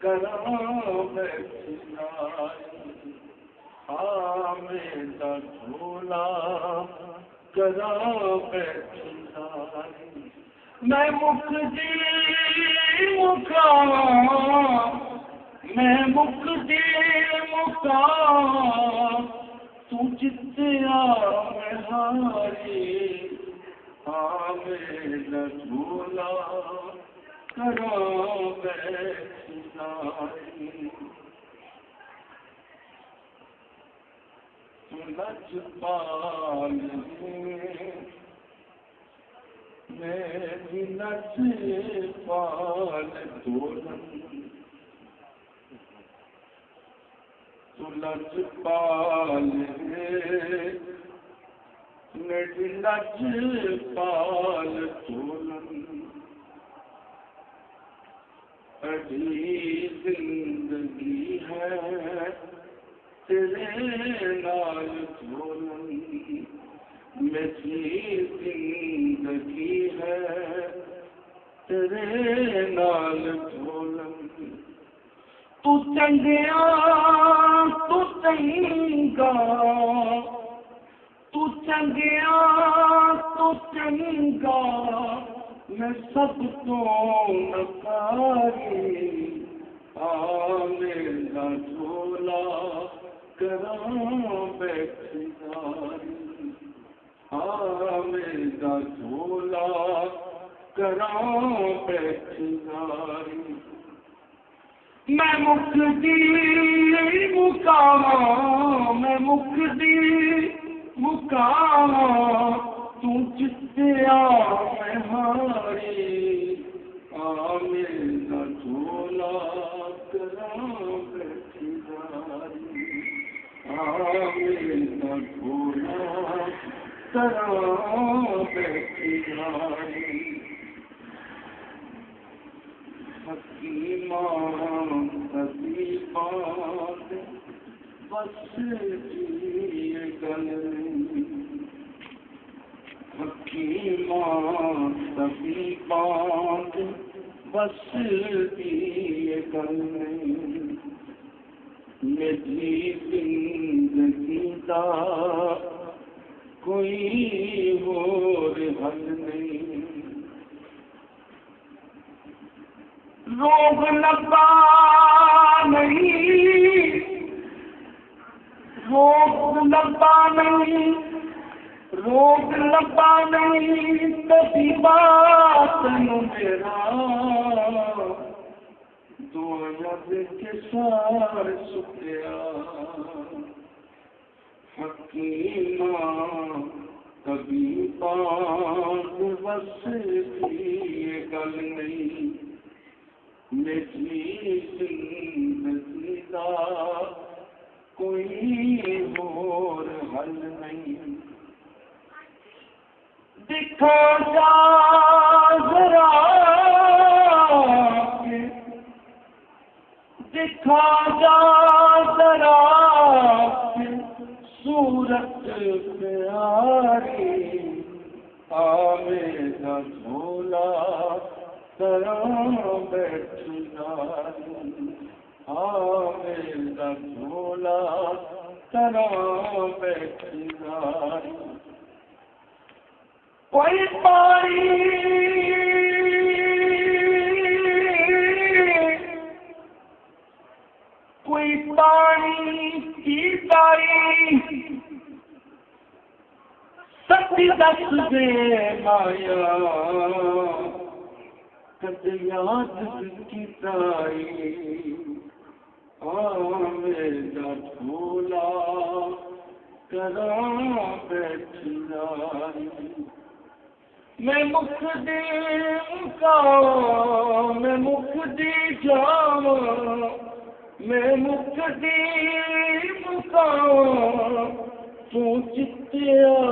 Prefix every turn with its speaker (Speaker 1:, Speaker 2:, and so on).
Speaker 1: کراں بیٹھنائی حامد جھولا کراں بیٹھنائی میں مقدی مقام میں مقدی مقام تو جتیا میں ہاری حامد جھولا کراں بیٹھنائی لج پال میری لج پال دولن تو لج پال میری لج پال دولن بڑی زندگی ہے تیرے نال جھولن میری زندگی ہے تیرے نال جھولن تو چنگیا تو چنگا تو چنگیا تو چنگا میں سب تو نکاری میرا جھولا کراں بیٹھنائی میرا جھولا کراں بیٹھنائی میں مقدی مقام میں مقدی مقام تو جتیا میں ہاری میرا جھولا کراں بیٹھنائی میرا جھولا کراں بیٹھنائی حکیمان طبیبان بس جیے گل حکیمان طبیبان بس جیے گل میری زندگی دا کوئی اور حل نہیں روگ لبا نہیں روگ لبا نہیں روگ لبا نہیں کبھی بات میرا دو لب کے سار سکیا حکیماں کبھی بات بس کی گل نہیں میری زندگی دا کوئی اور حل نہیں دکھا جا ذرا دکھا جا ذرا صورت پیاری میرا جھولا کراں بیٹھنائی میرا جھولا کراں بیٹھنائی کوئی پانی کوئی پانی پیتائی سچی دس دے مایا کدی یاد کی تائی میرا جھولا کراں بیٹھنائی میں مقدی مقام میں مقدی جام میں مقدی مقام تو جتیا